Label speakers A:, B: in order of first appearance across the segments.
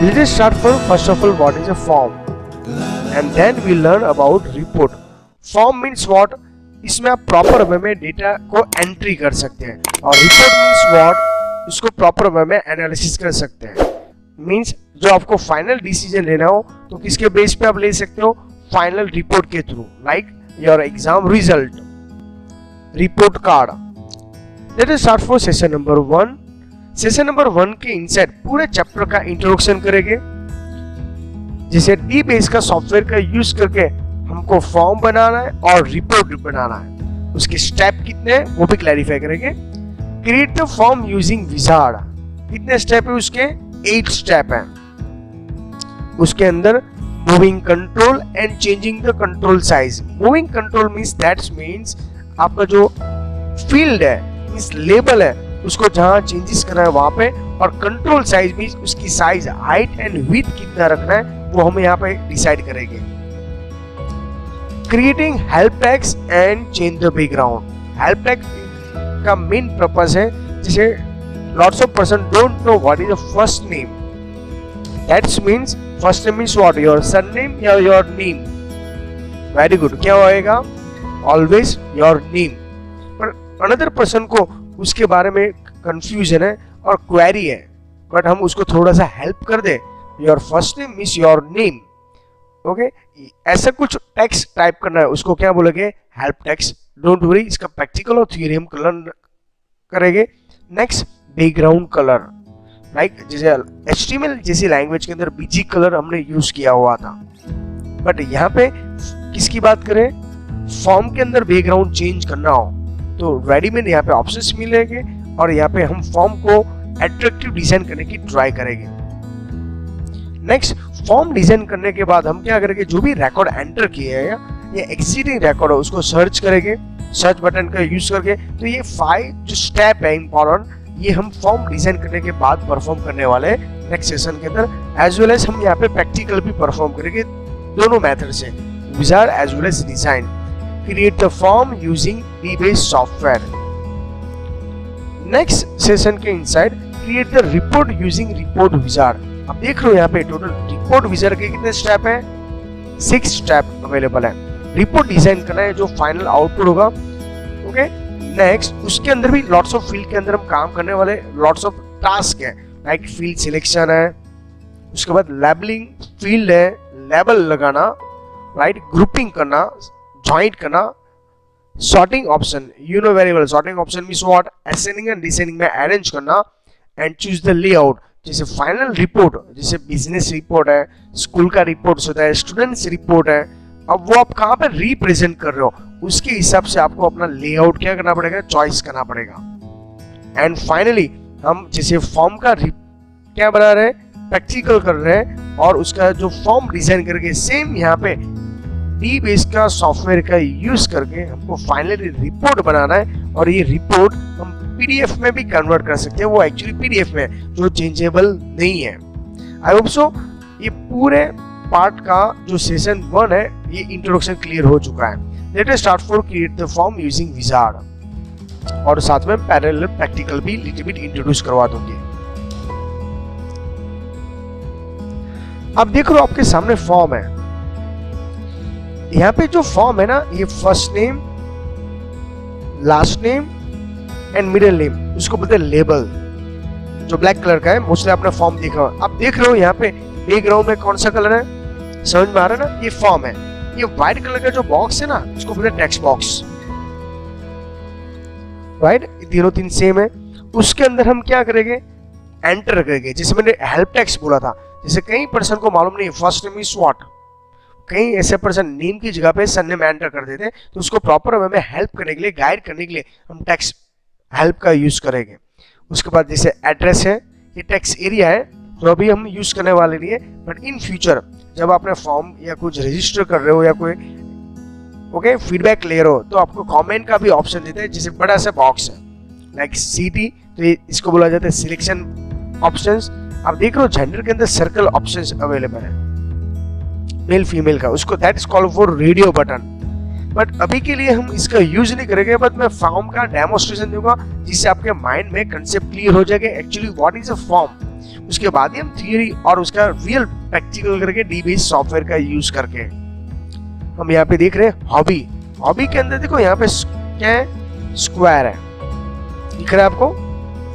A: Let us start from first of all what is a form and then we learn about report. Form means what? इसमें आप proper way में data को entry कर सकते हैं और रिपोर्ट मीन्स व्हाट, इसको प्रॉपर वे में एनालिसिस कर सकते हैं। मीन्स जो आपको फाइनल डिसीजन लेना हो तो किसके बेस पे आप ले सकते हो? फाइनल रिपोर्ट के through, like your exam result, report card. Let us start for session number 1। Session number 1 के इनसाइड पूरे चैप्टर का इंट्रोडक्शन करेंगे, जिसे डी बेस का सॉफ्टवेयर का यूज करके हमको फॉर्म बनाना है और रिपोर्ट बनाना है। उसके स्टेप कितने हैं वो भी क्लैरिफाई करेंगे। Create the form using wizard, कितने स्टेप है उसके? 8 स्टेप हैं। उसके अंदर moving control and changing the control size. Moving control means आपका जो फील्ड है, मीन्स लेबल है, उसको जहां चेंजेस करना है वहां पे, और कंट्रोल साइज मीन्स उसकी साइज, हाइट एंड विड्थ कितना रखना है वो हम यहाँ पे डिसाइड करेंगे। Creating help text and change the background. Help text का मेन पर्पस है, जिसे lots of person don't know what is the first name. That's means first name means what? Your surname या योर नेम। वेरी गुड, क्या होएगा? Always your name. पर another person को उसके बारे में कंफ्यूजन है और क्वेरी है, बट हम उसको थोड़ा सा हेल्प कर दे। Your first name means your name, okay. ऐसा कुछ टेक्स्ट टाइप करना है, उसको क्या बोलेंगे? Help text. डोंट वरी, इसका प्रैक्टिकल और थ्योरी हम लर्न करेंगे। नेक्स्ट, बैकग्राउंड कलर, लाइक जैसे HTML जैसी लैंग्वेज के अंदर बीजी कलर हमने यूज किया हुआ था, बट यहाँ पे किसकी बात करें? फॉर्म के अंदर बैकग्राउंड चेंज करना हो तो रेडीमेड यहाँ पे ऑप्शंस मिलेंगे और यहाँ पे हम फॉर्म को अट्रैक्टिव डिजाइन करने की ट्राई करेंगे। नेक्स्ट, फॉर्म डिजाइन करने के बाद हम क्या करेंगे? जो भी रिकॉर्ड एंटर किए हैं या एग्जिस्टिंग रिकॉर्ड है उसको सर्च करेंगे, सर्च बटन का यूज करके। तो ये 5 जो स्टेप है इंपॉर्टेंट, ये हम फॉर्म डिजाइन करने के बाद परफॉर्म करने वाले हैं नेक्स्ट सेशन के अंदर। एज वेल एज हम यहाँ पे प्रैक्टिकल भी परफॉर्म करेंगे दोनों मेथड से, wizard as well as design. Create the form using DBase software. Next session के inside create the report using report wizard. अब देख रहे हो यहाँ पे टोटल रिपोर्ट विजार्ड के कितने स्टेप हैं? 6 स्टेप अवेलेबल है। रिपोर्ट डिजाइन करना है जो फाइनल आउटपुट होगा, ओके। नेक्स्ट, उसके अंदर भी लॉट्स ऑफ फील्ड के अंदर हम काम करने वाले, लॉट्स ऑफ टास्क है, लाइक फील्ड सिलेक्शन है, उसके बाद लेबलिंग फील्ड है, लेबल लगाना, राइट, ग्रुपिंग करना, ज्वाइंट करना, sorting option, you know very well sorting option means what? Ascending and descending में अरेंज करना, एंड चूज द लेआउट। जैसे फाइनल रिपोर्ट, जैसे बिजनेस रिपोर्ट है, स्कूल का रिपोर्ट होता है, स्टूडेंट्स रिपोर्ट है, अब वो आप कहाँ पे रिप्रेजेंट कर रहे हो उसके हिसाब से आपको अपना लेआउट क्या करना पड़ेगा? चॉइस करना पड़ेगा। एंड फाइनली हम जैसे फॉर्म का क्या बना रहे हैं? प्रैक्टिकल कर रहे हैं, और उसका जो फॉर्म डिजाइन करके सेम यहाँ पे DBase का सॉफ्टवेयर का यूज करके हमको फाइनली रिपोर्ट बनाना है, और ये रिपोर्ट हम PDF में भी कन्वर्ट कर सकते हैं। वो एक्चुअली PDF में जो चेंजेबल नहीं है। आई होप सो ये पूरे पार्ट का जो सेशन 1 है ये इंट्रोडक्शन क्लियर हो चुका है। Let us start for create the form using wizard, और साथ में पैरेलल प्रैक्टिकल भी लिटिल बिट इंट्रोड्यूस करवा दूंगी। अब देख लो आपके सामने फॉर्म है। यहाँ पे जो फॉर्म है ना, ये first name, last name and middle name, उसको बोलते हैं लेबल, जो ब्लैक कलर का है। मोस्टली आपने फॉर्म देखा हो। आप देख रहे हो यहाँ पे बैकग्राउंड में कौन सा कलर है? समझ में आ रहा है ना? ये फॉर्म है। ये व्हाइट कलर का जो बॉक्स है ना, उसको बोलते हैं टेक्स्ट बॉक्स, राइट। तीनों 3 सेम है। उसके अंदर हम क्या करेंगे? एंटर करेंगे। जैसे मैंने हेल्प टेक्स्ट बोला था, जैसे कई पर्सन को मालूम नहीं फर्स्ट नेम इज व्हाट, कई ऐसे पर्सन नेम की जगह पे सरनेम एंटर कर देते हैं, तो उसको प्रॉपर वे में हेल्प करने के लिए, गाइड करने के लिए हम टेक्स्ट हेल्प का यूज करेंगे। उसके बाद जैसे एड्रेस है, ये टेक्स्ट एरिया है जो अभी हम यूज करने वाले नहीं है, बट इन फ्यूचर जब आपने फॉर्म या कुछ रजिस्टर कर रहे हो या कोई ओके फीडबैक ले रहे हो, तो आपको कमेंट का भी ऑप्शन देते हैं, जैसे बड़ा सा बॉक्स है लाइक CT, तो इसको बोला जाता है सिलेक्शन ऑप्शंस। आप देख रहे हो जेंडर के अंदर सर्कल ऑप्शंस अवेलेबल है मेल फीमेल का, उसको that is called for radio button. But अभी के लिए हम इसका यूज नहीं करेंगे, बट मैं फॉर्म का डेमोस्ट्रेशन दूंगा जिससे आपके माइंड में कंसेप्ट क्लियर हो जाएगा actually what is a form. उसके बाद ही हम थियरी और उसका रियल प्रैक्टिकल करके डी बेस सॉफ्टवेयर का यूज करके हम यहाँ पे देख रहे हैं हॉबी। हॉबी के अंदर देखो यहाँ पे क्या है, स्क्वायर है, दिख रहा है आपको?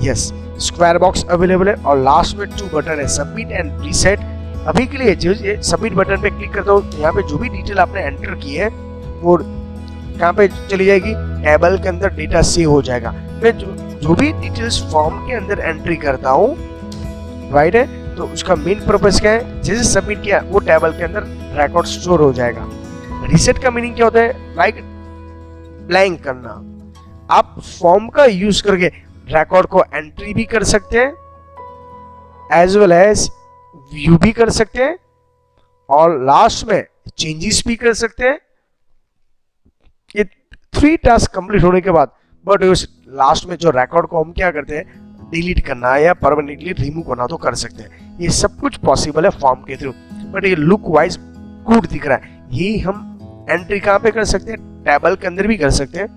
A: यस, स्क्वायर बॉक्स अवेलेबल है और लास्ट में 2 बटन है, सबमिट एंड रीसेट। अभी के लिए जो ये सबमिट बटन पे क्लिक करते हो, यहाँ पे जो भी डिटेल आपने एंटर की है वो कहाँ पे चली जाएगी, टेबल के अंदर डेटा सेव हो जाएगा। मैं जो भी डिटेल्स फॉर्म के अंदर एंट्री करता हूँ, राइट है, तो उसका मेन पर्पस क्या है, जैसे सबमिट किया वो टेबल के अंदर रिकॉर्ड स्टोर हो जाएगा। रीसेट का मीनिंग क्या होता है, लाइक ब्लैंक करना। आप फॉर्म का यूज करके रिकॉर्ड को एंट्री भी कर सकते हैं, एज वेल एज व्यू भी कर सकते हैं, और लास्ट में चेंजेस भी कर सकते हैं। ये 3 टास्क कंप्लीट होने के बाद बट लास्ट में जो रिकॉर्ड को हम क्या करते हैं, डिलीट करना या परमानेंटली रिमूव करना तो कर सकते हैं। ये सब कुछ पॉसिबल है फॉर्म के थ्रू, बट ये लुक वाइज गुड दिख रहा है। ये हम एंट्री कहाँ पे कर सकते हैं, टेबल के अंदर भी कर सकते हैं,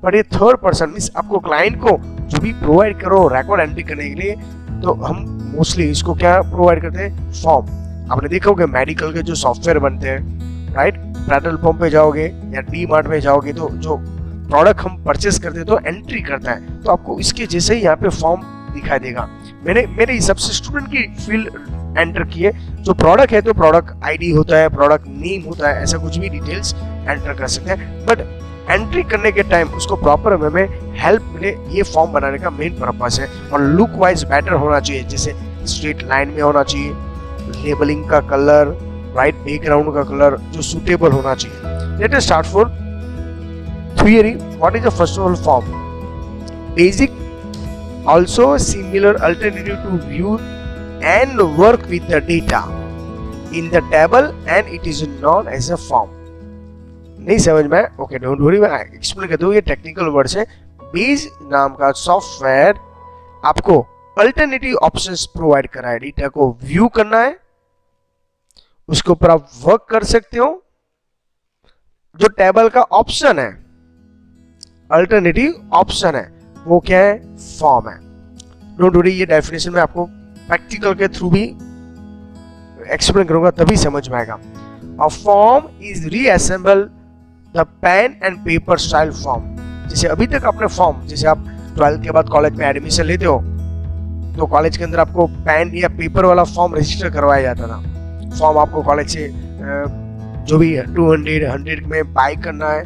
A: बट ये थर्ड पर्सन मींस आपको क्लाइंट को जो भी प्रोवाइड करो रिकॉर्ड एंट्री करने के लिए, तो हम मोस्टली इसको क्या प्रोवाइड करते हैं, फॉर्म। आपने देखा होगा मेडिकल के जो सॉफ्टवेयर बनते हैं, राइट, पेट्रोल पंप पे जाओगे या डी मार्ट में जाओगे तो जो प्रोडक्ट हम परचेस करते हैं तो एंट्री करता है, तो आपको इसके जैसे ही यहाँ पे फॉर्म दिखाई देगा। मेरे हिसाब से स्टूडेंट की फील्ड एंटर किए, जो प्रोडक्ट है तो प्रोडक्ट आईडी होता है, प्रोडक्ट नेम होता है, ऐसा कुछ भी डिटेल्स एंटर कर सकते हैं। बट एंट्री करने के टाइम उसको प्रॉपर वे में हेल्प मिले, ये फॉर्म बनाने का मेन पर्पस है। और लुक वाइज बेटर होना चाहिए, जैसे स्ट्रेट लाइन में होना चाहिए, लेबलिंग का कलर, राइट, बैकग्राउंड का कलर जो सूटेबल होना चाहिए। Let us start for theory. What is the first of all form? Basic also similar alternative to view and work with the data in the table and it is known as a form। नहीं समझ में? Okay, don't worry, मैं explain कर दूं। ये technical words है। Base नाम का सॉफ्टवेयर आपको अल्टरनेटिव ऑप्शंस प्रोवाइड करा है। डेटा को व्यू करना है, उसके ऊपर आप वर्क कर सकते हो। जो टेबल का ऑप्शन है, अल्टरनेटिव ऑप्शन है, वो क्या है, फॉर्म है। डोंट वरी, ये डेफिनेशन में आपको प्रैक्टिकल के थ्रू भी एक्सप्लेन करूंगा, तभी समझ में आएगा। A form is reassemble the pen and paper style form. जैसे अभी तक आपने फॉर्म, जैसे आप 12th के बाद कॉलेज में एडमिशन लेते हो तो कॉलेज के अंदर आपको पेन या पेपर वाला फॉर्म रजिस्टर करवाया जाता था। फॉर्म आपको कॉलेज से जो भी 200, 100 में बाय करना है,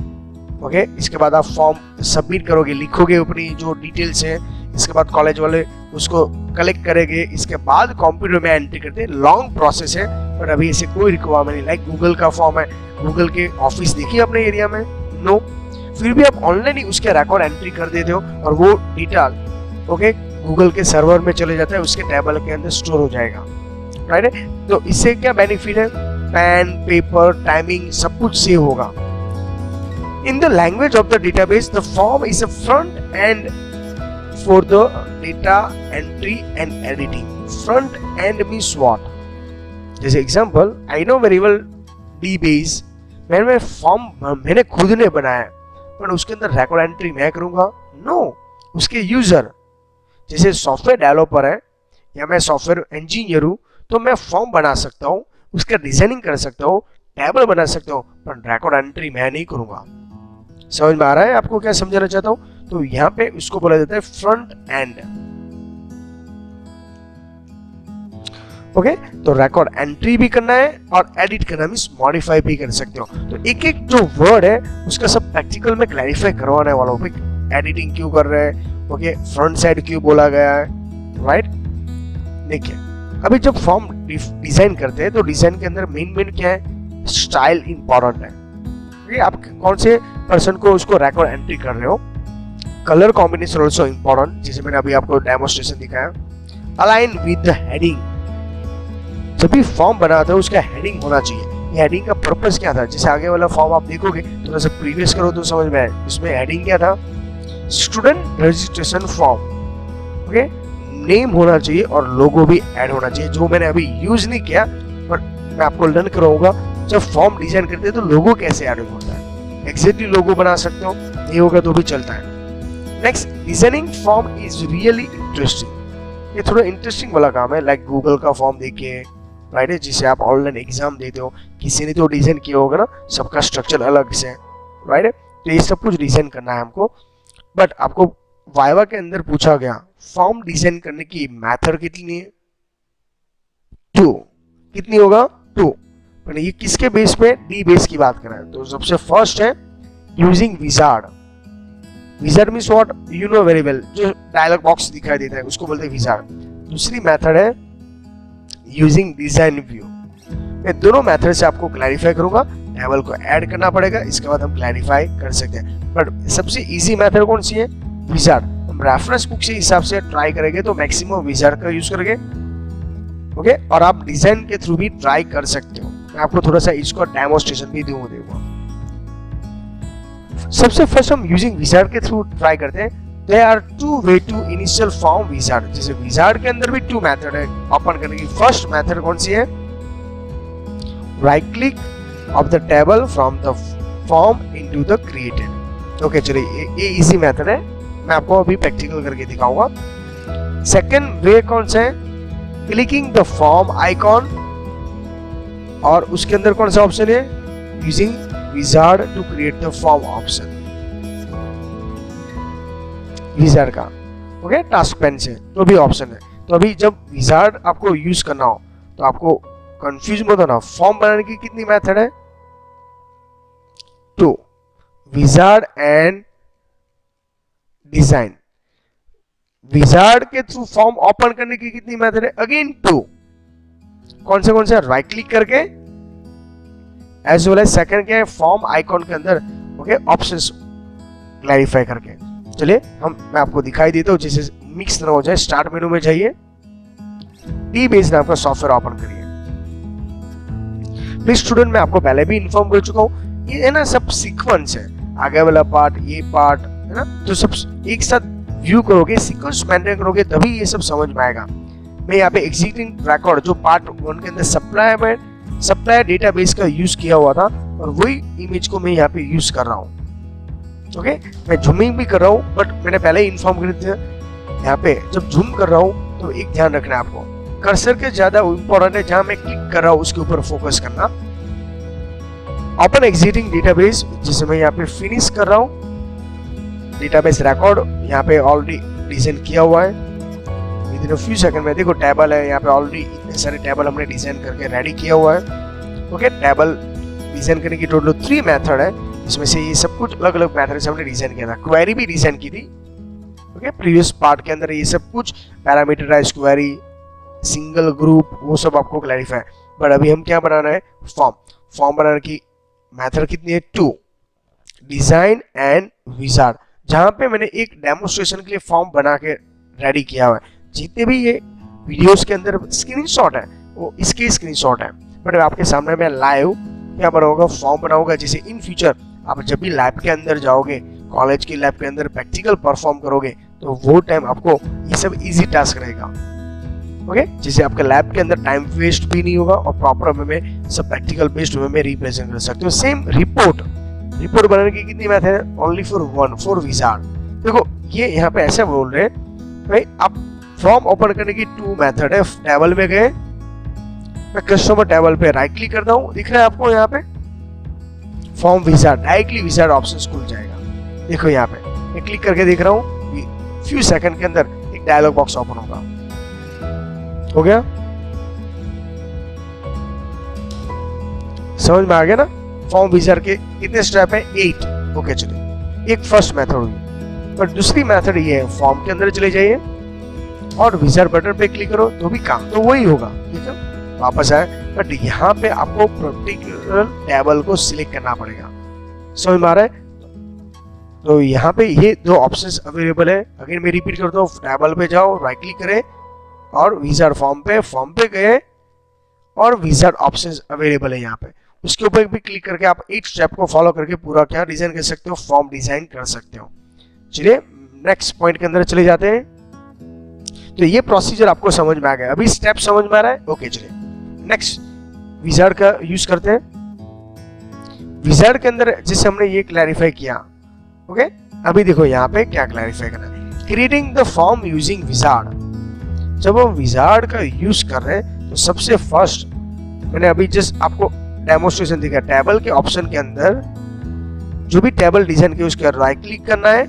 A: ओके। इसके बाद आप फॉर्म सबमिट करोगे, लिखोगे अपनी जो डिटेल्स है, इसके बाद कॉलेज वाले उसको कलेक्ट करेंगे, इसके बाद कंप्यूटर में एंट्री करते हैं। लॉन्ग प्रोसेस है, पर अभी ऐसे कोई रिक्वायरमेंट नहीं। लाइक गूगल का फॉर्म है, गूगल के ऑफिस देखिए अपने एरिया में, नो, फिर भी आप ऑनलाइन ही उसके रिकॉर्ड एंट्री कर देते हो और वो डेटा, ओके, गूगल के सर्वर में चले जाता है, उसके टेबल के अंदर स्टोर हो जाएगा, राइट है। तो इससे क्या बेनिफिट है, पेन, पेपर, टाइमिंग सब कुछ सेव होगा। In the language of the database, the form is a front end for the data entry and editing. Front end means what? जैसे example, I know very well DBase, मैंने form मैंने खुद ने बनाया, पर उसके अंदर रिकॉर्ड एंट्री मैं करूंगा, नो, उसके यूजर। जैसे सॉफ्टवेयर डेवलपर है या मैं सॉफ्टवेयर इंजीनियर हूँ, तो मैं फॉर्म बना सकता हूँ, उसका डिजाइनिंग कर सकता हूँ, टेबल बना सकता हूँ, पर रिकॉर्ड एंट्री मैं नहीं करूंगा। समझ में आ रहा है आपको क्या समझाना चाहता हूं? तो यहाँ पे उसको बोला जाता है फ्रंट एंड, ओके। तो रिकॉर्ड एंट्री भी करना है और एडिट करना मींस मॉडिफाई भी कर सकते हो। तो एक एक जो वर्ड है उसका सब प्रैक्टिकल में क्लैरिफाई करवाने वाला हूं। एडिटिंग क्यों कर रहे हैं, ओके, फ्रंट साइड क्यों बोला गया है, राइट। देखिए, अभी जब फॉर्म डिजाइन करते हैं तो डिजाइन के अंदर मेन क्या है, स्टाइल इंपॉर्टेंट है। आप कौन से पर्सन को उसको रिकॉर्ड एंट्री कर रहे हो। कलर कॉम्बिनेशन आल्सो इंपॉर्टेंट, जैसे मैंने अभी आपको डेमोन्स्ट्रेशन दिखाया। अलाइन विद द हेडिंग, जब भी फॉर्म बनाते हो उसका हेडिंग होना चाहिए। ये हेडिंग का पर्पस क्या था, जैसे आगे वाला फॉर्म आप देखोगे थोड़ा सा प्रीवियस करो तो समझ में आए। इसमें हेडिंग क्या था, student registration form, okay. Name होना चाहिए और लोगो भी ऐड होना चाहिए, जो मैंने अभी यूज नहीं किया, बट मैं आपको लर्न कराऊंगा। जब फॉर्म डिजाइन करते हैं तो लोगो कैसे ऐड होता है, एग्जैक्टली लोगो बना सकते हो, नहीं होगा तो भी चलता है। Next, designing form is really interesting. ये थोड़ा इंटरेस्टिंग वाला काम है, लाइक गूगल का फॉर्म देखिए, राइट है, जिसे आप ऑनलाइन एग्जाम देते हो, किसी ने तो डिजाइन किया होगा ना, सबका स्ट्रक्चर अलग से, राइट है, तो ये सब कुछ डिजाइन करना है हमको। बट आपको वाइवा के अंदर पूछा गया फॉर्म डिजाइन करने की मेथड कितनी है, 2, कितनी होगा 2, पर ये किसके बेस पे, डी बेस की बात कर रहा है। तो सबसे फर्स्ट है using wizard. Wizard means what, you know very well, जो डायलॉग बॉक्स दिखाई देता है उसको बोलते हैं विजार्ड। दूसरी मेथड है यूजिंग डिजाइन व्यू। मैं दोनों मेथड से आपको क्लैरिफाई करूंगा, टेबल को ऐड करना पड़ेगा, इसके बाद हम क्लैरिफाई कर सकते हैं। बट सबसे इजी मेथड कौन सी है, विजार्ड। हम रेफरेंस बुक से हिसाब से ट्राई करेंगे तो मैक्सिमम विजार्ड का यूज करेंगे, ओके, और आप डिजाइन के थ्रू भी ट्राई कर सकते हो। मैं आपको थोड़ा सा इसको डेमोस्ट्रेशन भी दूंगा। सबसे फर्स्ट हम यूजिंग विजार्ड के थ्रू ट्राई करते हैं। There are 2 way to initial form wizard। जैसे विजार्ड के अंदर भी 2 मेथड है ओपन करने की। फर्स्ट मेथड कौन सी है, right click of the table from the form into the created. Okay, चलिए ये इजी मेथड है, मैं आपको अभी प्रैक्टिकल करके दिखाऊंगा। सेकंड वे कौन सा है, क्लिकिंग द फॉर्म आइकॉन, और उसके अंदर कौन सा ऑप्शन है, using wizard to create the form option, wizard का, ओके, टास्क पेन से तो भी ऑप्शन है। तो अभी जब विजार्ड आपको यूज करना हो तो आपको कंफ्यूज मत होना, फॉर्म बनाने की कितनी मेथड है, 2, विजार्ड एंड डिजाइन। विजार्ड के थ्रू फॉर्म ओपन करने की कितनी मेथड है, अगेन 2, कौन से, राइट क्लिक करके, एज वेल एज सेकंड क्या है, फॉर्म आइकॉन के अंदर, ओके, ऑप्शंस क्लैरिफाई करके। चलिए मैं आपको दिखाई देता हूँ, जिससे मिक्स ना हो जाए। स्टार्ट मेनू में जाइए, डी बेस नाम का सॉफ्टवेयर ओपन करिए। प्लीज स्टूडेंट, मैं आपको पहले भी इन्फॉर्म कर चुका हूँ, ये है ना सब सीक्वेंस है, आगे वाला पार्ट, ये पार्ट है ना, तो सब एक साथ व्यू करोगे, सीक्वेंस मेंटेन करोगे, तभी ये सब समझ में आएगा। मैं यहाँ पे एग्जिस्टिंग रिकॉर्ड जो पार्ट 1 के अंदर सप्लायर डेटाबेस का यूज किया हुआ था, और वही इमेज को मैं यहाँ पे यूज कर रहा हूँ। ओके, मैं जूमिंग भी कर रहा हूँ, बट मैंने पहले ही इन्फॉर्म कर दिया, यहाँ पे जब जूम कर रहा हूँ तो एक ध्यान रखना है आपको, कर्सर के ज्यादा इंपॉर्टेंट है, जहां मैं क्लिक कर रहा हूँ उसके ऊपर फोकस करना। ओपन एग्जिस्टिंग डेटाबेस, जिसे मैं यहाँ पे फिनिश कर रहा हूँ। डेटाबेस रिकॉर्ड यहाँ पे ऑलरेडी डिजाइन किया हुआ है, विद इन फ्यू सेकंड में देखो टेबल है, यहाँ पे ऑलरेडी इतने सारे टेबल हमने डिजाइन करके रेडी किया हुआ है। ओके, टेबल डिजाइन करने की टोटल 3 मेथड है, इसमें से ये सब कुछ अलग अलग मेथड से हमने डिजाइन किया था। क्वेरी भी डिजाइन की थी, ओके, प्रीवियस पार्ट के अंदर ये सब कुछ पैरामीटराइज्ड क्वेरी, सिंगल ग्रुप, वो सब आपको क्लैरिफाई। बट अभी हम क्या बनाना है, फॉर्म बनाने की मेथड कितनी है, 2, डिजाइन एंड विजार्ड, जहां पे मैंने एक डेमोन्स्ट्रेशन के लिए फॉर्म बना के रेडी किया हुआ है। जितने भी ये वीडियोस के अंदर स्क्रीनशॉट है वो इसके स्क्रीनशॉट है, बट आपके सामने मैं लाइव क्या बनाऊंगा, फॉर्म बनाऊंगा, जिसे इन फ्यूचर आप जब भी लैब के अंदर जाओगे, कॉलेज की लैब के अंदर प्रैक्टिकल परफॉर्म करोगे, तो वो टाइम आपको ये सब इजी टास्क रहेगा। ओके, जिससे आपके लैब के अंदर टाइम वेस्ट भी नहीं होगा, और प्रॉपर वे में सब प्रैक्टिकल बेस्ड वे में रिप्रेजेंट कर सकते हो। सेम रिपोर्ट बनाने की कितनी मेथड है, ओनली फॉर विजार्ड। देखो ये यहाँ पे ऐसे बोल रहे हैं भाई, आप फॉर्म ओपन करने की 2 मेथड है। टेबल में गए, मैं कस्टमर टेबल पे राइट क्लिक करता हूँ, दिख रहा है आपको यहाँ पे form wizard, directly wizard option खुल जाएगा। देखो यहाँ पे मैं क्लिक करके देख रहा हूँ, फ्यू सेकंड के अंदर एक डायलॉग बॉक्स ओपन होगा। हो गया, समझ में आ गया ना। फॉर्म विजार्ड के कितने स्टेप है, 8। ओके, चलिए एक फर्स्ट मेथड हुई, पर दूसरी मेथड ये है, फॉर्म के अंदर चले जाइए और विजार्ड बटन पे क्लिक करो तो भी काम तो वही होगा, ठीक है, वापस आए। बट यहाँ पे आपको पर्टिकुलर टेबल को सिलेक्ट करना पड़ेगा, समझ में आ रहा है। तो यहाँ पे ये 2 ऑप्शंस अवेलेबल है। अगेन मैं रिपीट करता हूँ, टेबल पे जाओ, राइट क्लिक करें और विजार्ड फॉर्म पे गए और विजार्ड ऑप्शंस अवेलेबल है यहाँ पे, उसके ऊपर भी क्लिक करके आप 8 स्टेप को फॉलो करके पूरा क्या डिजाइन कर सकते हो, फॉर्म डिजाइन कर सकते हो। चलिए नेक्स्ट पॉइंट के अंदर चले जाते हैं। तो ये प्रोसीजर आपको समझ में आ गया, अभी स्टेप समझ में आ रहा है। ओके, चलिए नेक्स्ट विजार्ड का यूज करते हैं। विजार्ड के अंदर जिसे हमने ये क्लैरिफाई किया, ओके, अभी देखो यहाँ पे क्या क्लैरिफाई करना है, creating the form using wizard. जब हम विजार्ड का यूज कर रहे हैं तो सबसे फर्स्ट मैंने अभी जस्ट आपको डेमोस्ट्रेशन दिखा, टेबल के ऑप्शन के अंदर जो भी टेबल डिजाइन के उसके राइट क्लिक करना है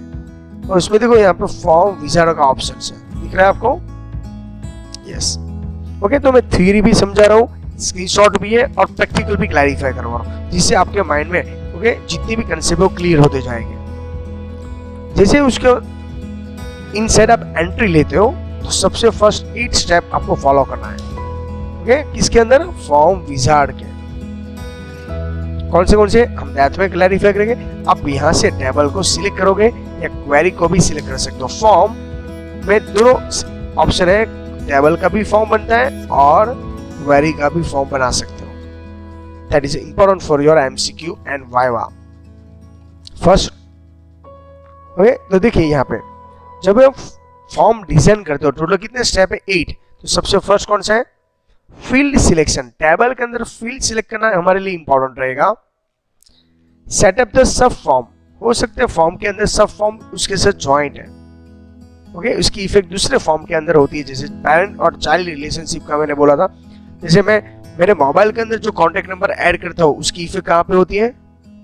A: और उसमें देखो यहाँ पे फॉर्म विजार्ड का ऑप्शन है, दिख रहा है आपको? यस। ओके, तो मैं थ्योरी भी समझा रहा हूँ, स्क्रीनशॉट भी है और प्रैक्टिकल भी क्लैरिफाई करवा रहा हूँ, जिससे आपके माइंड में ओके जितनी भी कंसेप्ट वो क्लियर होते जाएंगे। जैसे उसके इनसाइड आप एंट्री लेते हो तो सबसे फर्स्ट 8 स्टेप आपको फॉलो करना है। ओके, किसके अंदर? फॉर्म विजार्ड के। कौन से हम दैट में क्लैरिफाई करेंगे। आप यहाँ से टेबल को सिलेक्ट करोगे या क्वेरी को भी सिलेक्ट कर सकते हो। फॉर्म में दोनों ऑप्शन है, टेबल का भी फॉर्म बनता है और क्वेरी का भी फॉर्म बना सकते हो। That is important for your MCQ and viva. First okay, तो देखिए यहाँ पे जब आप फॉर्म डिजाइन करते हो टोटल कितने स्टेप है? 8। तो सबसे फर्स्ट कौन सा है? Field selection. टेबल के अंदर फील्ड सिलेक्ट करना हमारे लिए इंपॉर्टेंट रहेगा। सेटअप द सब फॉर्म, हो सकते हैं फॉर्म के अंदर सब फॉर्म उसके साथ ज्वाइंट है। ओके, उसकी इफेक्ट दूसरे फॉर्म के अंदर होती है, जैसे पेरेंट और चाइल्ड रिलेशनशिप का मैंने बोला था। जैसे मैं मेरे मोबाइल के अंदर जो कॉन्टेक्ट नंबर ऐड करता हूँ उसकी इफेक्ट कहाँ पे होती है?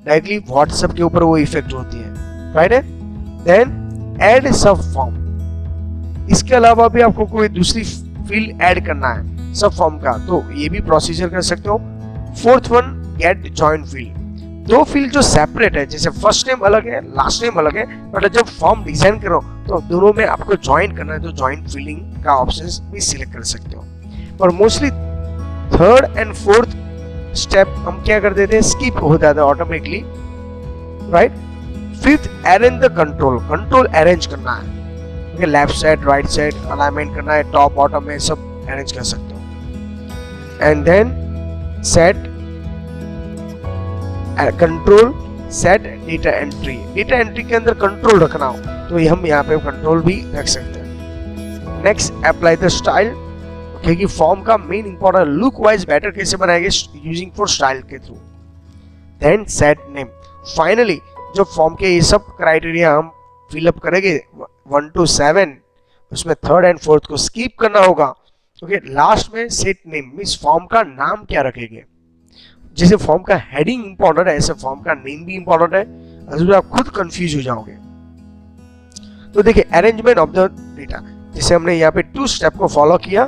A: डायरेक्टली व्हाट्सएप के ऊपर वो इफेक्ट होती है, राइट है? देन ऐड सब फॉर्म। इसके अलावा भी आपको कोई दूसरी फील्ड ऐड करना है सब फॉर्म का, तो ये भी प्रोसीजर कर सकते हो। Fourth one, get joint field. दो फील्ड जो सेपरेट है, जैसे फर्स्ट नेम अलग है लास्ट नेम अलग है, बट जब फॉर्म डिजाइन करो तो दोनों में आपको ज्वाइन करना है, तो ज्वाइंट फील्डिंग का ऑप्शन भी सिलेक्ट कर सकते हो। और mostly third and fourth step हम क्या कर देते हैं? स्किप हो जाता है automatically, right? Fifth, arrange the control arrange करना है। Okay, left side right side alignment करना है, टॉप बॉटम में सब अरेंज कर सकते हो। And then set control set data entry. Data entry के अंदर कंट्रोल रखना हो तो हम यहाँ पे कंट्रोल भी रख सकते हैं। नेक्स्ट, अप्लाई द स्टाइल, क्योंकि फॉर्म का main important look wise better कैसे बनाएंगे? यूजिंग फॉर स्टाइल के थ्रू। Then set name. फाइनली जो फॉर्म के ये सब क्राइटेरिया हम फिलअप करेंगे 1 to 7, उसमें थर्ड एंड फोर्थ को स्किप करना होगा। ओके, लास्ट में सेट नेम मींस फॉर्म का नाम क्या रखेंगे। जैसे फॉर्म का हेडिंग इंपॉर्टेंट है, ऐसे फॉर्म का नेम भी इंपॉर्टेंट है, अदरवाइज आप खुद कंफ्यूज हो जाओगे। तो देखिए, अरेंजमेंट ऑफ द डेटा, जैसे हमने यहाँ पे 2 स्टेप को फॉलो किया।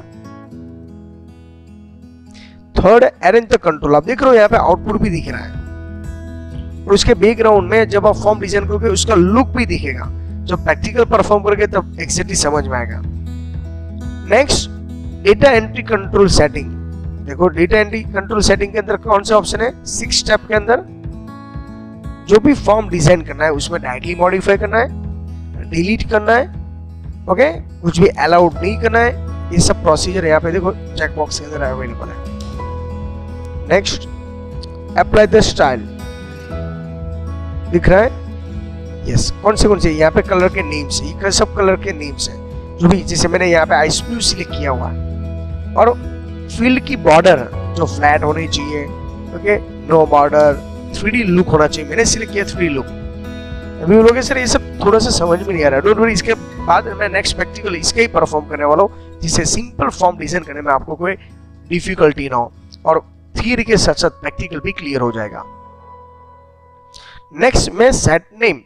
A: Third, arrange the control. आप देख रहे हो यहाँ पे आउटपुट भी दिख रहा है और उसके बैकग्राउंड में जब आप फॉर्म डिजाइन करोगे उसका लुक भी दिखेगा। जब प्रैक्टिकल परफॉर्म करोगे तब एग्जैक्टली समझ में आएगा। Next, data entry control setting. देखो, डेटा एंट्री कंट्रोल सेटिंग के अंदर कौन से ऑप्शन है? 6 स्टेप के अंदर जो भी फॉर्म डिजाइन करना है उसमें डायरेक्टली मॉडिफाई करना है, डिलीट करना है, ओके, कुछ भी अलाउड नहीं करना है। ये सब प्रोसीजर यहाँ पे देखो चेक बॉक्स के अंदर अवेलेबल है। नेक्स्ट, अप्लाई द स्टाइल, दिख रहा है? यस। कौन से यहाँ पे कलर के नेम्स है, ये सब कलर के नेम्स है जो भी, जैसे मैंने यहाँ पे आइस ब्लू सिलेक्ट किया हुआ है। और फील्ड की बॉर्डर जो फ्लैट होनी चाहिए, okay, no border, 3D look होना चाहिए। मैंने सिलेक्ट किया 3D लुक। अभी बोलोगे सर ये सब थोड़ा सा समझ में नहीं आ रहा, डोंट वरी, इसके बाद मैं नेक्स्ट प्रैक्टिकल इसके ही परफॉर्म करने वाला हूँ, जिससे सिंपल फॉर्म डिजाइन करने में आपको कोई डिफिकल्टी ना हो और थियरी के साथ साथ प्रैक्टिकल भी क्लियर हो जाएगा। नेक्स्ट में सेट नेम।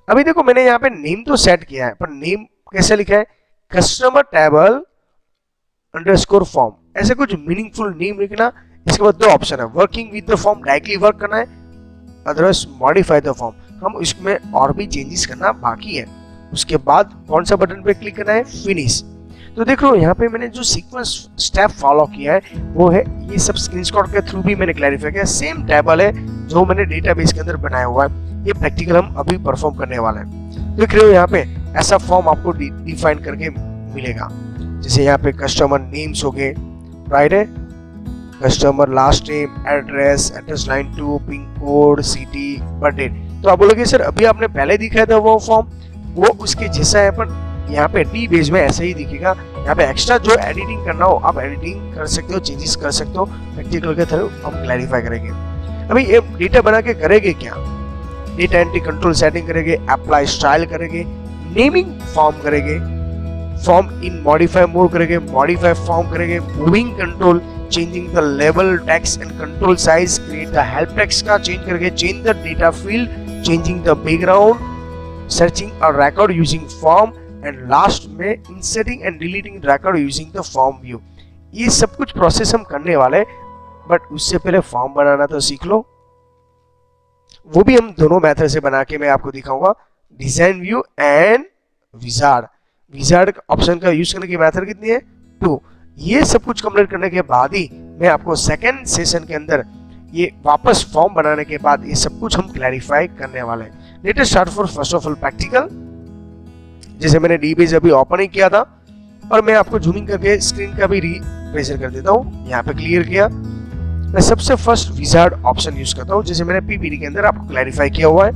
A: अभी देखो मैंने यहाँ पे नेम तो सेट किया है, पर नेम कैसे लिखा है? कस्टमर टेबल अंडरस्कोर फॉर्म, ऐसे कुछ मीनिंगफुल नेम लिखना। इसके बाद 2 ऑप्शन है, working with the form, directly work करना है, अदरवाइज मॉडिफाई द फॉर्म, हम इसमें और भी चेंजेस करना बाकी है। उसके बाद कौन सा बटन पे क्लिक करना है? फिनिश। तो देख लो यहाँ पे मैंने जो सीक्वेंस स्टेप फॉलो किया है वो है, ये सब स्क्रीनशॉट के थ्रू भी मैंने क्लैरिफाई किया। सेम टेबल है जो मैंने डेटाबेस के अंदर बनाया हुआ है, ये प्रैक्टिकल हम अभी परफॉर्म करने वाले हैं। देख रहे हो यहाँ पे ऐसा फॉर्म आपको डिफाइन करके मिलेगा, जैसे यहाँ पे कस्टमर नेम्स हो गए, राइट है, customer last name, address line 2, pin code, city, birthday. तो आप बोलोगे सर अभी आपने पहले दिखाया था वो फॉर्म, वो उसके जैसा है, पर यहाँ पे डी बेस में ऐसा ही दिखेगा। यहाँ पे एक्स्ट्रा जो एडिटिंग करना हो आप एडिटिंग कर सकते हो, चेंजेस कर सकते हो, प्रैक्टिकल के थ्रू हम क्लैरिफाई करेंगे। अभी ये डेटा बना के करेंगे क्या? डेटा एंट्री कंट्रोल सेटिंग करेंगे, अप्लाई स्टाइल करेंगे, नेमिंग फॉर्म करेंगे, फॉर्म इन मॉडिफाई मोड करेंगे, मॉडिफाई फॉर्म करेंगे, moving control, changing the level text and control size, create the help text का चेंज करके, change the data field, changing the background, searching और record using form, and last में inserting and deleting record using the form view. ये सब कुछ process हम करने वाले, बट उससे पहले फॉर्म बनाना तो सीख लो। वो भी हम दोनों मेथड से बना के मैं आपको दिखाऊंगा, design view and wizard. Wizard option का यूज करने की मेथड कितनी है? 2। ये सब कुछ कंप्लीट करने के बाद ही मैं आपको सेकेंड सेशन के अंदर ये वापस फॉर्म बनाने के बाद ये सब कुछ हम क्लैरिफाई करने वाले हैं। Let us start for first of all practical. जैसे मैंने डीबेज अभी ओपन ही किया था और मैं आपको जूमिंग करके स्क्रीन का भी रिप्रेजेंट कर देता हूँ। यहाँ पे क्लियर किया, मैं सबसे फर्स्ट विजार्ड ऑप्शन यूज करता हूँ, जैसे मैंने पीपीटी के अंदर आपको क्लैरिफाई किया हुआ है।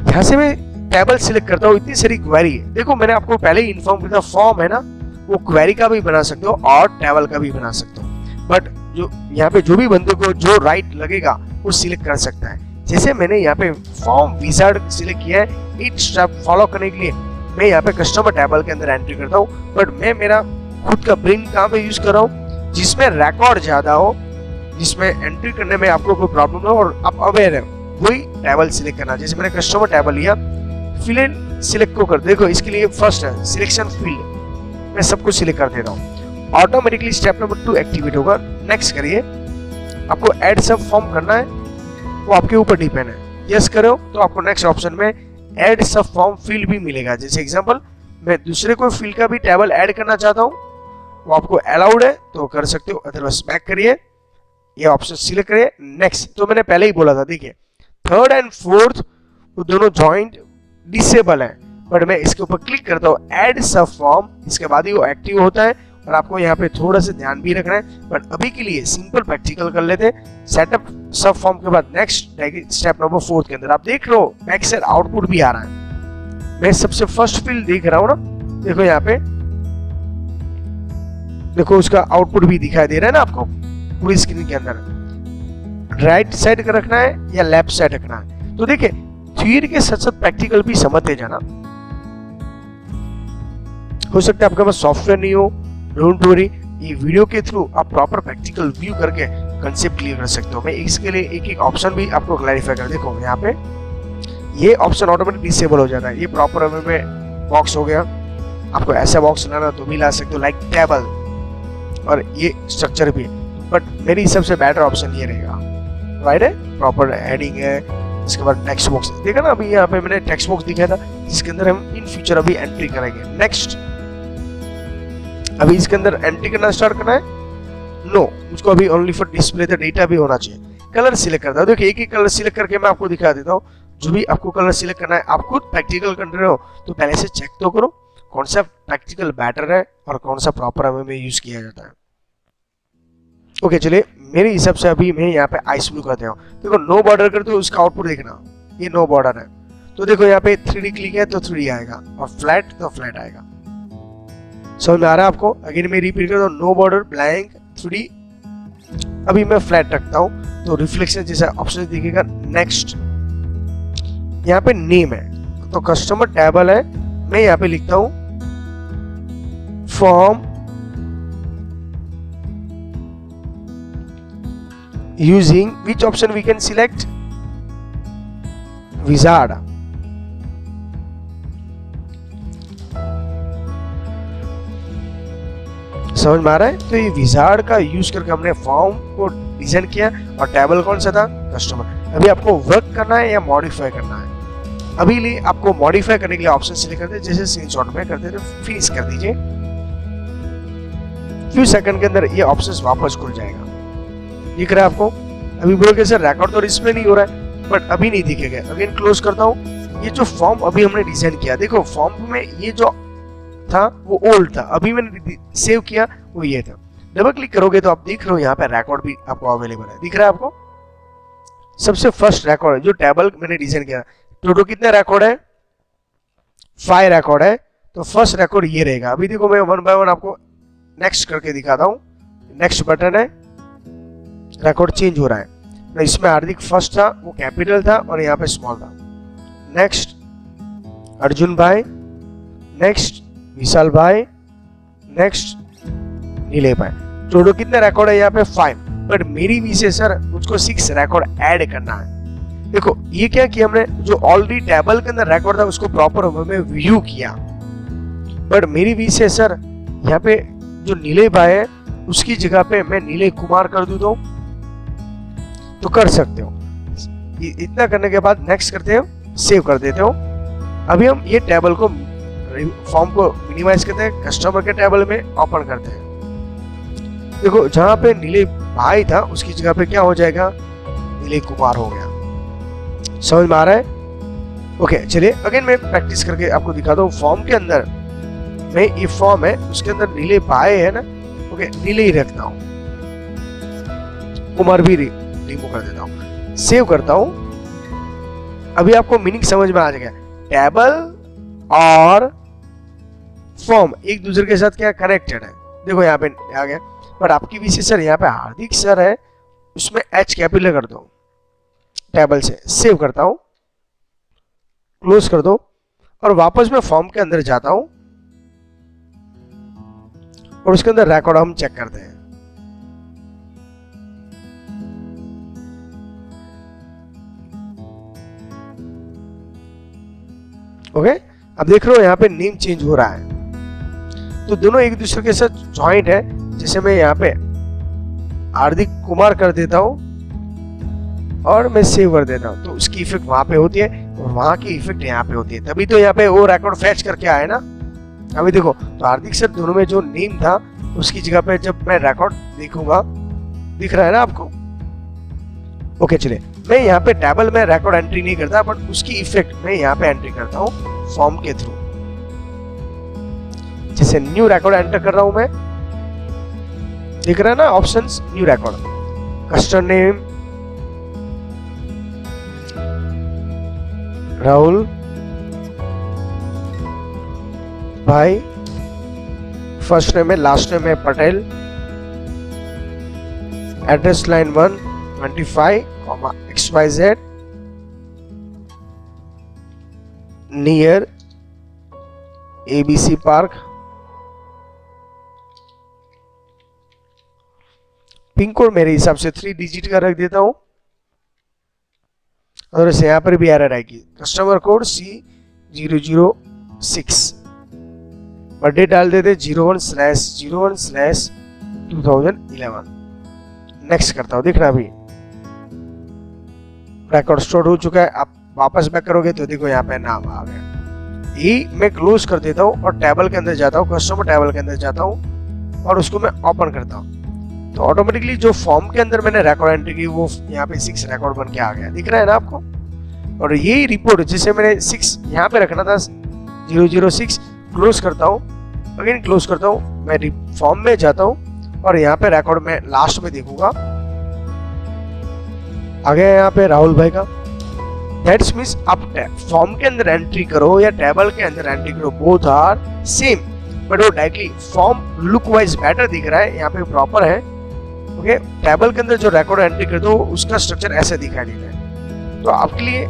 A: यहाँ से मैं टेबल सिलेक्ट करता हूँ, इतनी सारी क्वेरी है। देखो मैंने आपको पहले ही इन्फॉर्म किया था, फॉर्म है ना, वो क्वेरी का भी बना सकते हो और टेबल का भी बना सकते हो, बट जो यहाँ पे जो भी बंदे को जो राइट लगेगा वो सिलेक्ट कर सकता है। जैसे मैंने यहाँ पे फॉर्म विजार्ड सिलेक्ट किया है, 8 स्टेप फॉलो करने के लिए मैं यहाँ पे कस्टमर टेबल के अंदर एंट्री करता हूँ, बट मैं मेरा खुद का ब्रेन कहाँ पे यूज कर रहा हूँ, जिसमें रिकॉर्ड ज्यादा हो, जिसमें एंट्री करने में आपको कोई प्रॉब्लम ना हो और आप अवेयर है, वही टेबल सिलेक्ट करना। जैसे मैंने कस्टमर टेबल लिया, फील्ड सिलेक्ट को कर, देखो इसके लिए फर्स्ट है सिलेक्शन फील्ड, मैं सब कुछ सिलेक्ट कर दे रहा हूँ, ऑटोमेटिकली स्टेप नंबर 2 एक्टिवेट होगा। नेक्स्ट करिए, आपको ऐड सब फॉर्म करना है, वो आपके ऊपर डिपेंड है। यस करो तो आपको नेक्स्ट ऑप्शन में ऐड सब फॉर्म फील्ड भी मिलेगा। जैसे एग्जांपल मैं दूसरे कोई फील्ड का भी टेबल ऐड करना चाहता हूँ, वो आपको अलाउड है तो कर सकते हो, अदरवाइज बैक करिए, ये ऑप्शन सिलेक्ट करिए। नेक्स्ट, तो मैंने पहले ही बोला था, देखिए 3rd एंड 4th वो दोनों जॉइंट डिसेबल है, बट मैं इसके ऊपर क्लिक करता हूँ ऐड सब फॉर्म, इसके बाद ही वो एक्टिव होता है। और आपको यहाँ पे थोड़ा सा ध्यान भी रखना है, बट अभी के लिए सिंपल प्रैक्टिकल कर लेते हैं। सेटअप सब फॉर्म के बाद नेक्स्ट स्टेप नंबर 4 के अंदर आप देख रहे हो बैक साइड आउटपुट भी आ रहा है। मैं सबसे फर्स्ट फील्ड देख रहा हूँ ना, देखो यहाँ पे देखो उसका आउटपुट भी दिखाई दे रहा है ना आपको पूरी स्क्रीन के अंदर। राइट साइड का रखना है या लेफ्ट साइड रखना है, तो देखिए थ्योरी के साथ साथ प्रैक्टिकल भी समझते जाना। हो सकता है आपके पास सॉफ्टवेयर नहीं हो, डोंट वरी, ये वीडियो के थ्रू आप प्रॉपर प्रैक्टिकल व्यू करके कंसेप्ट क्लियर कर सकते हो। मैं इसके लिए एक एक ऑप्शन भी आपको क्लैरिफाई कर, देखो यहाँ पे ये ऑप्शन ऑटोमेटिक डिसेबल हो जाता है, ये प्रॉपर वे में बॉक्स हो गया। आपको ऐसा बॉक्स लाना तो भी ला सकते हो, लाइक टेबल, और ये स्ट्रक्चर भी, बट मेरे हिसाब से बेटर ऑप्शन ये रहेगा, राइट है, प्रॉपर हेडिंग है। इसके बाद टेक्स्ट बॉक्स देखा ना, अभी यहाँ पे मैंने टेक्स्ट बॉक्स दिखाया था जिसके अंदर हम इन फ्यूचर अभी एंट्री करेंगे। नेक्स्ट, अभी इसके अंदर एंट्री करना स्टार्ट करना है, नो, मुझको अभी only for display the data भी होना चाहिए। कलर सिलेक्ट करता हूँ, देखिए एक एक कलर सिलेक्ट करके मैं आपको दिखा देता हूँ। जो भी आपको कलर सिलेक्ट करना है, आप खुद प्रैक्टिकल कर रहे हो तो पहले से चेक तो करो कौन सा प्रैक्टिकल बेटर है और कौन सा प्रॉपर हमें में यूज किया जाता है। ओके चलिए, मेरे हिसाब से अभी मैं यहाँ पे आइस ब्लू करते हूँ। देखो नो बॉर्डर करते हो, उसका आउटपुट देखना, ये नो बॉर्डर है, तो देखो यहाँ पे 3D क्लिक है तो 3D आएगा, और फ्लैट तो फ्लैट आएगा। समझ में आ रहा है आपको? अगेन मैं रिपीट करता हूँ, नो बॉर्डर, ब्लैंक, 3D। अभी मैं फ्लैट रखता हूँ तो रिफ्लेक्शन जैसा ऑप्शन दिखेगा। नेक्स्ट, यहाँ पे नेम है तो कस्टमर टेबल है, मैं यहाँ पे लिखता हूँ form using which option we can select, wizard। समझ में आ रहा है? तो ये विजार्ड का यूज करके हमने फॉर्म को डिजाइन किया, और टेबल कौन सा था? कस्टमर। अभी आपको वर्क करना है या मॉडिफाई करना है? अभी लिए आपको मॉडिफाई करने के लिए ऑप्शन सिलेक्ट करते हैं, जैसे स्क्रीनशॉट में करते थे, फिनिश कर दीजिए। फ्यू सेकंड के अंदर ये ऑप्शंस वापस खुल जाएगा, दिख रहा है आपको? अभी बोलोगे सर रिकॉर्ड तो डिस्प्ले नहीं हो रहा है, बट अभी नहीं दिखेगा। अगेन क्लोज करता हूँ। ये जो फॉर्म अभी हमने डिजाइन किया, देखो फॉर्म में ये जो था वो ओल्ड था, अभी मैंने सेव किया वो ये था। डबल क्लिक करोगे तो आप देख रहे हो यहाँ पे रिकॉर्ड भी आपको अवेलेबल है, दिख रहा है आपको? सबसे फर्स्ट रिकॉर्ड जो टेबल मैंने डिजाइन किया, टोटल कितने रिकॉर्ड है? 5 रिकॉर्ड है, तो फर्स्ट रिकॉर्ड ये रहेगा। अभी देखो मैं 1 बाय 1 आपको नेक्स्ट करके दिखाता हूँ। नेक्स्ट बटन है, रिकॉर्ड चेंज हो रहा है। इसमें हार्दिक फर्स्ट था, वो कैपिटल था, और यहाँ पे स्मॉल था। नेक्स्ट, अर्जुन भाई। नेक्स्ट, विशाल भाई, नेक्स्ट नीले भाई। टोटल कितने रिकॉर्ड है यहाँ पे 5, बट मेरी वी से सर मुझको 6 रिकॉर्ड ऐड करना है। देखो ये क्या किया हमने, जो ऑलरेडी टेबल के अंदर रिकॉर्ड था उसको प्रॉपर हमें व्यू किया, बट मेरी वी से सर यहाँ पे जो नीले भाई है उसकी जगह पे मैं नीले कुमार कर दूं तो कर सकते हो। इतना करने के बाद नेक्स्ट करते हो, सेव कर देते हो। अभी हम ये टेबल को फॉर्म को मिनिमाइज करते हैं, कस्टमर के टेबल में ओपन करते हैं। देखो जहां पे नीले भाई था उसकी जगह पे क्या हो जाएगा, नीले कुमार हो गया। समझ में आ रहा है? ओके चलिए अगेन मैं प्रैक्टिस करके आपको दिखाता हूँ। फॉर्म के अंदर मैं ये फॉर्म है उसके अंदर नीले भाई है ना, ओके नीले ही रखता हूँ, कुमार भी रिमूव कर देता हूँ, सेव करता हूँ। अभी आपको मीनिंग समझ में आ जाएगा। टेबल और फॉर्म एक दूसरे के साथ क्या कनेक्टेड है, देखो यहाँ पे आ गया। बट आपकी विषय सर यहाँ पे हार्दिक सर है, उसमें एच कैपिटल कर दो, टेबल से सेव करता हूं, क्लोज कर दो और वापस मैं फॉर्म के अंदर जाता हूं और उसके अंदर रिकॉर्ड हम चेक करते हैं। ओके अब देख रहे हो यहाँ पे नेम चेंज हो रहा है, तो दोनों एक दूसरे के साथ जॉइंट है। जैसे मैं यहाँ पे हार्दिक कुमार कर देता हूं और मैं सेव कर देता हूं, तो उसकी इफेक्ट वहां पे होती है और वहां की इफेक्ट यहाँ पे होती है, तभी तो यहाँ पे वो रिकॉर्ड फैच करके आए ना। अभी देखो तो हार्दिक सर दोनों में जो नेम था उसकी जगह पे जब मैं रिकॉर्ड देखूंगा, दिख रहा है ना आपको। ओके चलिए मैं यहाँ पे टेबल में रिकॉर्ड एंट्री नहीं करता, बट उसकी इफेक्ट मैं यहाँ पे एंट्री करता हूँ फॉर्म के थ्रू। जैसे न्यू रिकॉर्ड एंटर कर रहा हूं मैं, दिख रहा है ना options, new record, customer name Rahul भाई, फर्स्ट नेम है, लास्ट नेम है Patel, address line 125, XYZ, near ABC park, pin code मेरे हिसाब से 3 डिजिट का रख देता हूं और इसे यहां पर भी एरर आएगी। कस्टमर कोड C006, बर्थडे डाल देते 01/01/2011। नेक्स्ट करता हूं, देखना अभी रिकॉर्ड स्टोर हो चुका है। आप वापस बैक करोगे तो देखो यहाँ पे नाम आ गया। ये मैं क्लोज कर देता हूँ और टेबल के अंदर जाता हूँ, कस्टमर टेबल के अंदर जाता हूँ और उसको मैं ओपन करता हूँ, तो ऑटोमेटिकली जो फॉर्म के अंदर मैंने रिकॉर्ड एंट्री की वो यहाँ पे 6 रिकॉर्ड बन के आ गया, दिख रहा है ना आपको। और यही रिपोर्ट जिसे मैंने 6 यहाँ पे रखना था 006, क्लोज करता हूँ, अगेन क्लोज करता हूँ, मैं फॉर्म में जाता हूँ और यहाँ पे रिकॉर्ड में लास्ट में देखूंगा, आ गया यहाँ पे राहुल भाई का। दैट्स मींस आप फॉर्म के अंदर एंट्री करो या टेबल के अंदर एंट्री करो, बोथ आर सेम, बट वो directly form look wise better दिख रहा है, यहाँ पे प्रॉपर है। ओके टेबल के अंदर जो रिकॉर्ड एंट्री कर दो उसका स्ट्रक्चर ऐसे दिखाई देता है, तो आपके लिए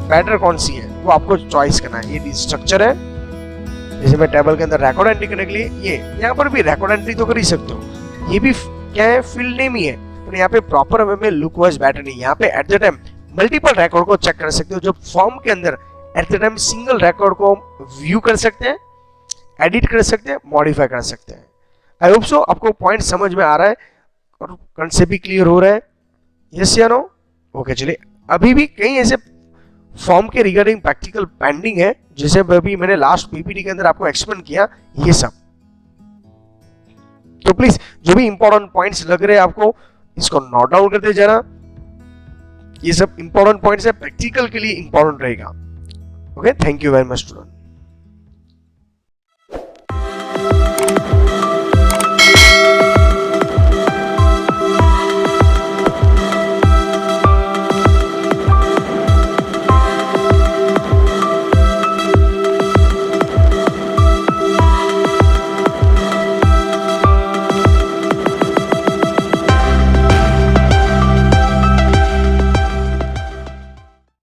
A: बेटर कौन सी है वो आपको चॉइस करना है। ये स्ट्रक्चर है, जैसे मैं टेबल के अंदर रिकॉर्ड एंट्री करने के लिए ये यहाँ पर भी रिकॉर्ड एंट्री तो कर ही सकते हो, ये भी क्या है फील्ड नेम ही है, पर यहाँ पे प्रॉपर वे में लुक वाइज बेटर नहीं। यहाँ पे at the time multiple record को चेक कर सकते हो, जो फॉर्म के अंदर at the time single record को व्यू कर सकते हैं, एडिट कर सकते हैं, मॉडिफाई कर सकते हैं। आई होप सो आपको पॉइंट समझ में आ रहा है और कंसेप्ट भी क्लियर हो रहा है, यस या नो। ओके चलिए अभी भी कई ऐसे फॉर्म के रिगार्डिंग प्रैक्टिकल पेंडिंग है, जैसे अभी मैंने लास्ट पीपीटी के अंदर आपको एक्सप्लेन किया ये सब। तो प्लीज जो भी इंपॉर्टेंट पॉइंट्स लग रहे हैं आपको, इसको नोट डाउन करते जाना। ये सब इंपॉर्टेंट पॉइंट्स है, प्रैक्टिकल के लिए इंपॉर्टेंट रहेगा। Okay thank you very much student.